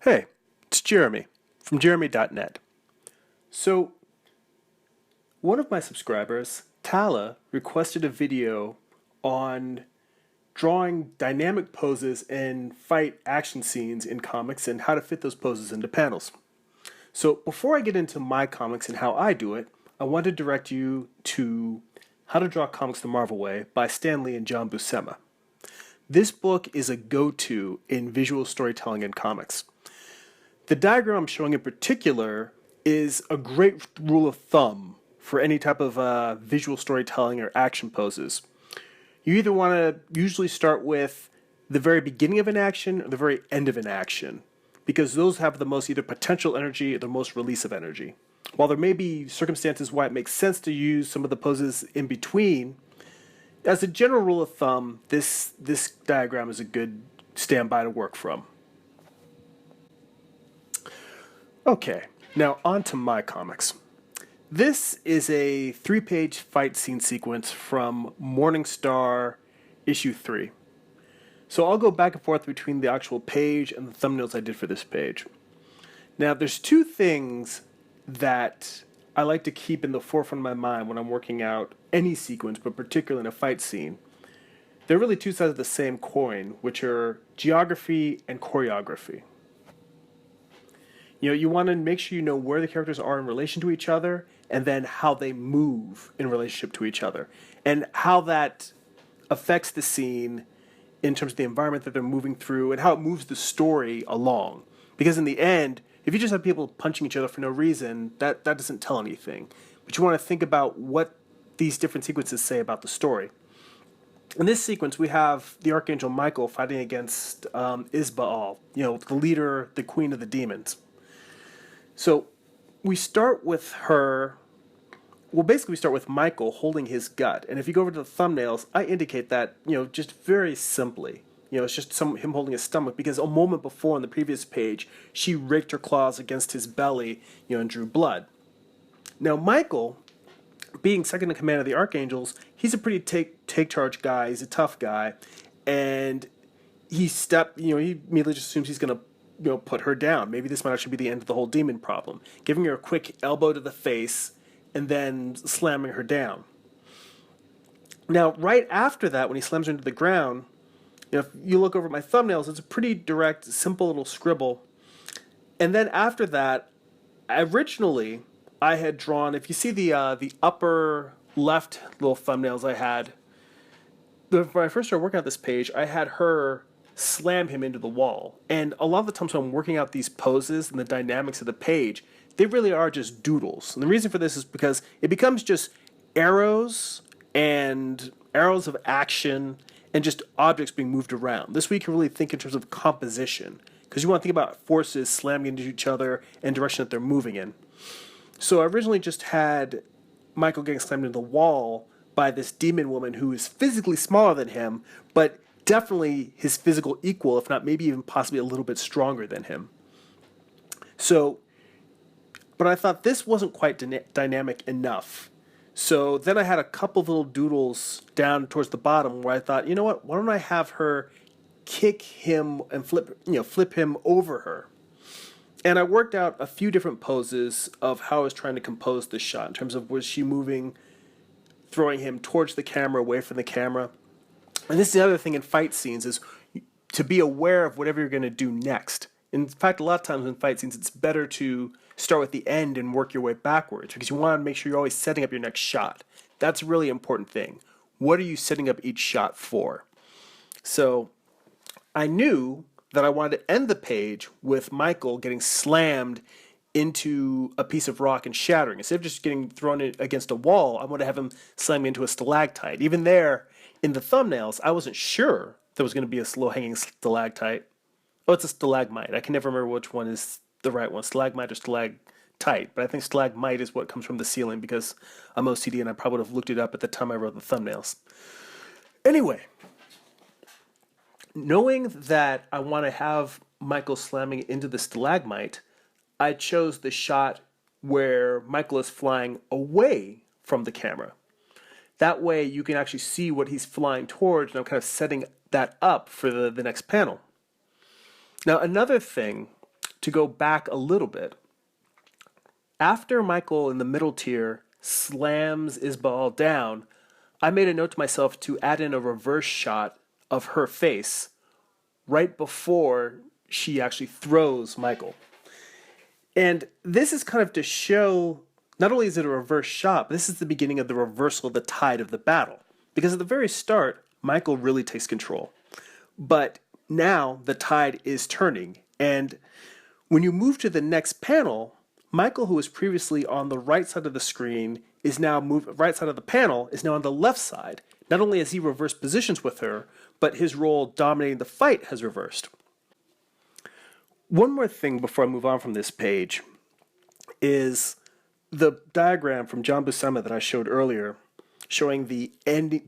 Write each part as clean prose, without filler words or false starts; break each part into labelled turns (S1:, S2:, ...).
S1: Hey, it's Jeremy from jeremy.net. So, one of my subscribers, Tala, requested a video on drawing dynamic poses and fight action scenes in comics and how to fit those poses into panels. So, before I get into my comics and how I do it, I want to direct you to How to Draw Comics the Marvel Way by Stan Lee and John Buscema. This book is a go-to in visual storytelling in comics. The diagram I'm showing in particular is a great rule of thumb for any type of visual storytelling or action poses. You either want to usually start with the very beginning of an action or the very end of an action, because those have the most either potential energy or the most release of energy. While there may be circumstances why it makes sense to use some of the poses in between, as a general rule of thumb, this diagram is a good standby to work from. Okay, now on to my comics. This is a 3-page fight scene sequence from Morningstar issue 3. So I'll go back and forth between the actual page and the thumbnails I did for this page. Now there's two things that I like to keep in the forefront of my mind when I'm working out any sequence, but particularly in a fight scene. They're really two sides of the same coin, which are geography and choreography. You want to make sure you know where the characters are in relation to each other, and then how they move in relationship to each other, and how that affects the scene in terms of the environment that they're moving through, and how it moves the story along. Because in the end, if you just have people punching each other for no reason, that doesn't tell anything. But you want to think about what these different sequences say about the story. In this sequence, we have the Archangel Michael fighting against Isbaal, the leader, the queen of the demons. So we start with her, basically we start with Michael holding his gut. And if you go over to the thumbnails, I indicate that, just very simply. It's just him holding his stomach, because a moment before in the previous page, she raked her claws against his belly, and drew blood. Now Michael, being second in command of the Archangels, he's a pretty take charge guy, he's a tough guy, and he immediately just assumes he's going to put her down. Maybe this might actually be the end of the whole demon problem. Giving her a quick elbow to the face and then slamming her down. Now, right after that, when he slams her into the ground, if you look over at my thumbnails, it's a pretty direct, simple little scribble. And then after that, originally, I had drawn, if you see the upper left little thumbnails I had, when I first started working out this page, I had her slam him into the wall. And a lot of the times when I'm working out these poses and the dynamics of the page, they really are just doodles. And the reason for this is because it becomes just arrows and arrows of action and just objects being moved around. This way you can really think in terms of composition, because you want to think about forces slamming into each other and direction that they're moving in. So I originally just had Michael getting slammed into the wall by this demon woman who is physically smaller than him, but definitely his physical equal, if not maybe even possibly a little bit stronger than him. So, but I thought this wasn't quite dynamic enough. So then I had a couple of little doodles down towards the bottom where I thought, you know what, why don't I have her kick him and flip him over her? And I worked out a few different poses of how I was trying to compose this shot in terms of, was she moving, throwing him towards the camera, away from the camera. And this is the other thing in fight scenes, is to be aware of whatever you're going to do next. In fact, a lot of times in fight scenes, it's better to start with the end and work your way backwards, because you want to make sure you're always setting up your next shot. That's a really important thing. What are you setting up each shot for? So I knew that I wanted to end the page with Michael getting slammed into a piece of rock and shattering. Instead of just getting thrown against a wall, I wanted to have him slam into a stalactite. Even there, in the thumbnails, I wasn't sure there was going to be a low-hanging stalactite. Oh, it's a stalagmite. I can never remember which one is the right one, stalagmite or stalactite. But I think stalagmite is what comes from the ceiling, because I'm OCD and I probably would have looked it up at the time I wrote the thumbnails. Anyway, knowing that I want to have Michael slamming into the stalagmite, I chose the shot where Michael is flying away from the camera. That way you can actually see what he's flying towards, and I'm kind of setting that up for the next panel. Now, another thing to go back a little bit. After Michael in the middle tier slams Isabel down, I made a note to myself to add in a reverse shot of her face right before she actually throws Michael. And this is kind of to show, not only is it a reverse shot, but this is the beginning of the reversal of the tide of the battle. Because at the very start, Michael really takes control. But now the tide is turning. And when you move to the next panel, Michael, who was previously on the right side of the screen, is now right side of the panel is now on the left side. Not only has he reversed positions with her, but his role dominating the fight has reversed. One more thing before I move on from this page is the diagram from John Buscema that I showed earlier, showing the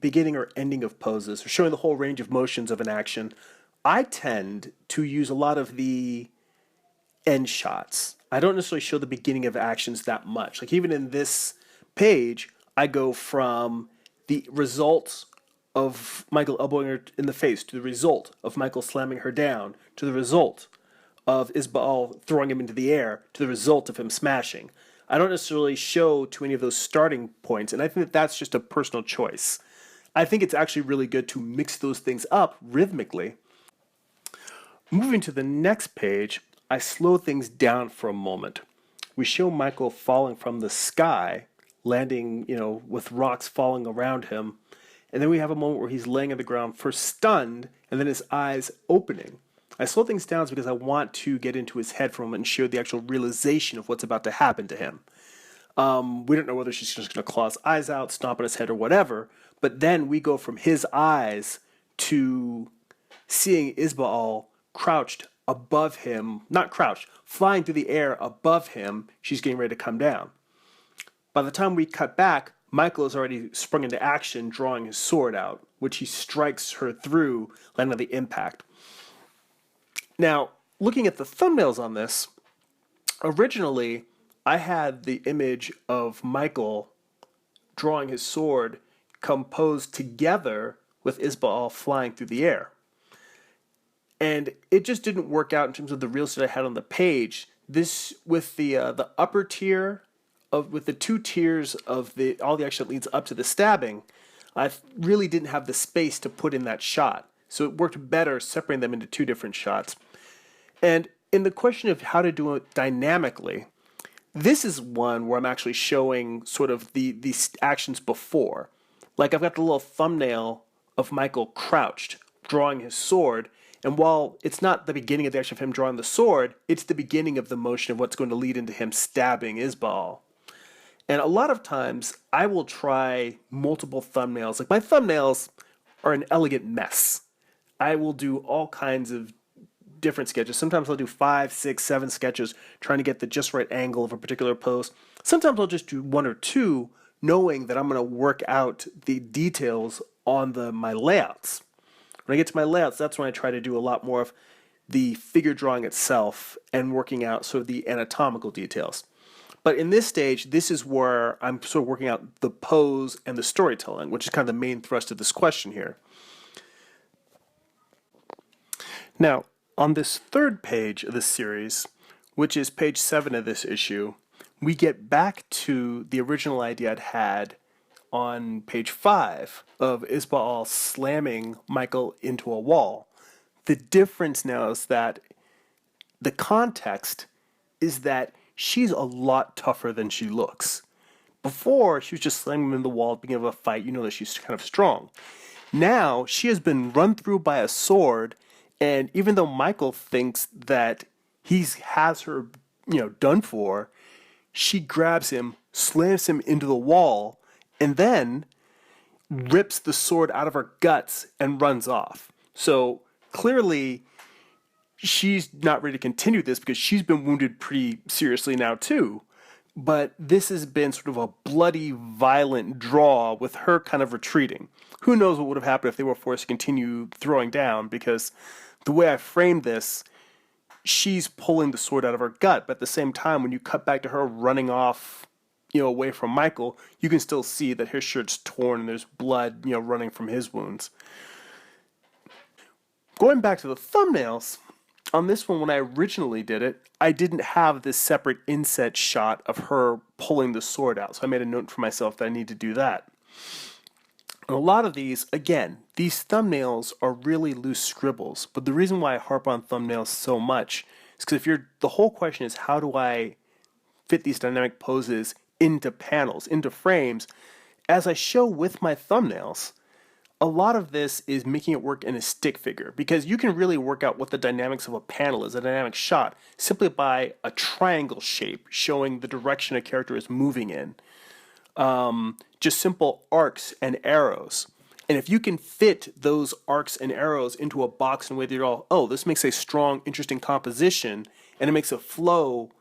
S1: beginning or ending of poses, or showing the whole range of motions of an action. I tend to use a lot of the end shots. I don't necessarily show the beginning of actions that much. Like even in this page, I go from the result of Michael elbowing her in the face to the result of Michael slamming her down to the result of Isabel throwing him into the air to the result of him smashing. I don't necessarily show to any of those starting points, and I think that that's just a personal choice. I think it's actually really good to mix those things up rhythmically. Moving to the next page, I slow things down for a moment. We show Michael falling from the sky, landing, with rocks falling around him. And then we have a moment where he's laying on the ground, first stunned, and then his eyes opening. I slow things down because I want to get into his head for a moment and show the actual realization of what's about to happen to him. We don't know whether she's just going to claw his eyes out, stomp on his head, or whatever. But then we go from his eyes to seeing Isabel crouched above him, not crouched, flying through the air above him. She's getting ready to come down. By the time we cut back, Michael has already sprung into action, drawing his sword out, which he strikes her through, landing on the impact. Now, looking at the thumbnails on this, originally I had the image of Michael drawing his sword composed together with Isabel flying through the air. And it just didn't work out in terms of the real estate I had on the page. This, with the upper tier, with the two tiers of all the action that leads up to the stabbing, I really didn't have the space to put in that shot. So it worked better separating them into two different shots. And in the question of how to do it dynamically, this is one where I'm actually showing sort of these actions before. Like I've got the little thumbnail of Michael crouched, drawing his sword. And while it's not the beginning of the action of him drawing the sword, it's the beginning of the motion of what's going to lead into him stabbing Isabel. And a lot of times, I will try multiple thumbnails. Like my thumbnails are an elegant mess. I will do all kinds of different sketches. Sometimes I'll do 5, 6, 7 sketches trying to get the just right angle of a particular pose. Sometimes I'll just do 1 or 2, knowing that I'm going to work out the details on my layouts. When I get to my layouts, that's when I try to do a lot more of the figure drawing itself and working out sort of the anatomical details. But in this stage, this is where I'm sort of working out the pose and the storytelling, which is kind of the main thrust of this question here. Now, on this third page of this series, which is page 7 of this issue, we get back to the original idea I'd had on page 5 of Isabel slamming Michael into a wall. The difference now is that the context is that she's a lot tougher than she looks. Before, she was just slamming him in the wall at the beginning of a fight. You know that she's kind of strong. Now, she has been run through by a sword, and even though Michael thinks that he has her, done for, she grabs him, slams him into the wall, and then rips the sword out of her guts and runs off. So clearly, she's not ready to continue this because she's been wounded pretty seriously now too. But this has been sort of a bloody, violent draw with her kind of retreating. Who knows what would have happened if they were forced to continue throwing down, because the way I framed this, she's pulling the sword out of her gut, but at the same time, when you cut back to her running off, away from Michael, you can still see that his shirt's torn and there's blood, running from his wounds. Going back to the thumbnails, on this one, when I originally did it, I didn't have this separate inset shot of her pulling the sword out. So I made a note for myself that I need to do that. And a lot of these, again, these thumbnails are really loose scribbles. But the reason why I harp on thumbnails so much is because the whole question is, how do I fit these dynamic poses into panels, into frames? As I show with my thumbnails, a lot of this is making it work in a stick figure, because you can really work out what the dynamics of a panel is, a dynamic shot, simply by a triangle shape showing the direction a character is moving in. Just simple arcs and arrows. And if you can fit those arcs and arrows into a box in a way that you're all, oh, this makes a strong, interesting composition, and it makes a flow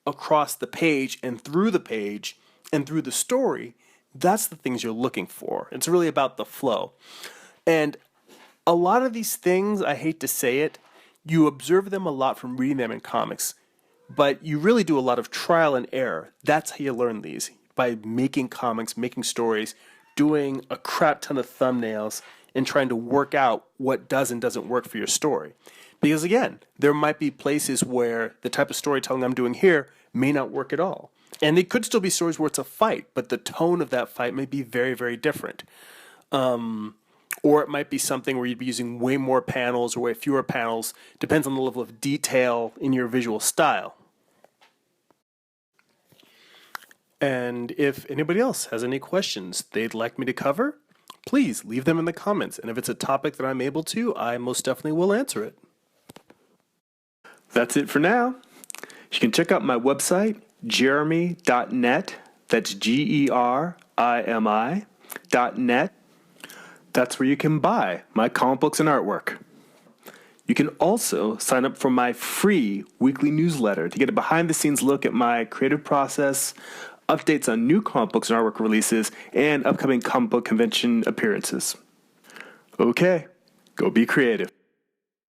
S1: across the page and through the story, that's the things you're looking for. It's really about the flow. And a lot of these things, I hate to say it, you observe them a lot from reading them in comics, but you really do a lot of trial and error. That's how you learn these, by making comics, making stories, doing a crap ton of thumbnails, and trying to work out what does and doesn't work for your story. Because again, there might be places where the type of storytelling I'm doing here may not work at all. And they could still be stories where it's a fight, but the tone of that fight may be very, very different. Or it might be something where you'd be using way more panels or way fewer panels. Depends on the level of detail in your visual style. And if anybody else has any questions they'd like me to cover, please leave them in the comments. And if it's a topic that I'm able to, I most definitely will answer it. That's it for now. You can check out my website, jeremy.net. That's GERIMI.net. That's where you can buy my comic books and artwork. You can also sign up for my free weekly newsletter to get a behind-the-scenes look at my creative process, updates on new comic books and artwork releases, and upcoming comic book convention appearances. Okay, go be creative.